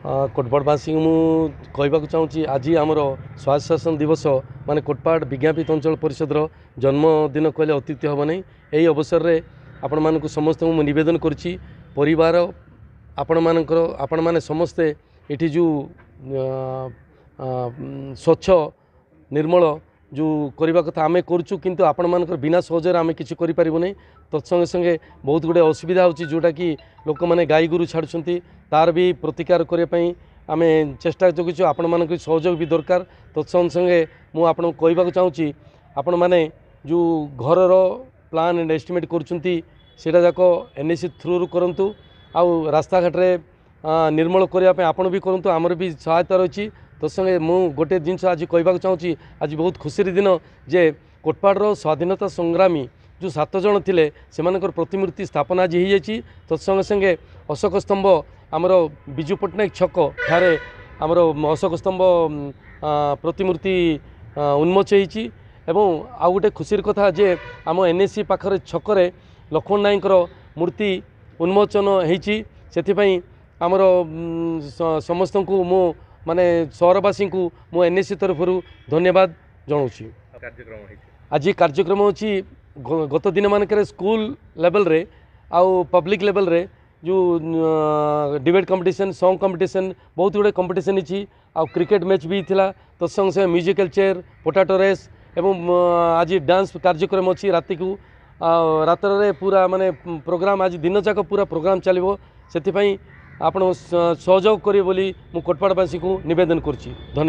कोटपाड़वासी मुझे चाहूँगी आज आमर स्वास्थ्य शासन दिवस माने कोटपाड़ विज्ञापित अंचल परिषदर जन्मदिन कहले अत्युक्ति हम नहीं। यही अवसर में आपण मानक समस्त निवेदन करुच्ची परिवार आपण माने समस्ते ये जो स्वच्छ निर्मल जो करने कथा आम करूँ किंतु आपण मान बिना सहजरे आम कि नहीं। तत्संगे संगे बहुत गुड़े असुविधा होची जोटा कि लोक मैंने गाई गोरु छाड़ुंट तार भी प्रतिकार करने आम चेष्टा जगीचु आपण मान सहयोग भी दरकार। तत्संगे संगे मुझे कहवाक चाहूँगी आपण मैंने जो घर प्लान एंड एस्टिमेट करा जाक एनएसी थ्रु करूँ आउ रास्ता घाट निर्मल करने आपण भी करूँ आमर भी सहायता रही। तत्संगे मु गोटे जिनस आज कहवाक चाहूँगी आज बहुत खुशी दिन जे कोटपाड़ स्वाधीनता संग्रामी जो 7 जन थिले सेमानकर प्रतिमूर्ति स्थापना आज हो जाए। तत्संगे संगे अशोक स्तंभ आमर विजु पट्टनायक छक ठारे आमर अशोक स्तंभ प्रतिमूर्ति उन्मोच होती एवं आउ गोटे खुशी कथा जे आम एनएसी पाखरे छकरे लक्ष्मण नायकर मूर्ति उन्मोचन होती से आमर समस्त को मु माने सहरवासी को मु एनएसी तरफ धन्यवाद जनाऊँगी। आज कार्यक्रम होची गत दिन मानक स्कूल लेवल रे आउ पब्लिक लेवल रे जो डिबेट कंपटीशन सॉन्ग कंपटीशन बहुत गुड़े कंपटीशन ही आउ क्रिकेट मैच भी थिला। तत्संग से म्यूजिकल चेयर पोटाटो रेस एवं आज डांस कार्यक्रम अच्छी राति को रात्र पूरा माने प्रोग्राम आज दिन जाक पूरा प्रोग्राम चलो से आप सहयोग करेंगे बोली मु कोटपाड़वासी को निवेदन करुच्ची। धन्यवाद।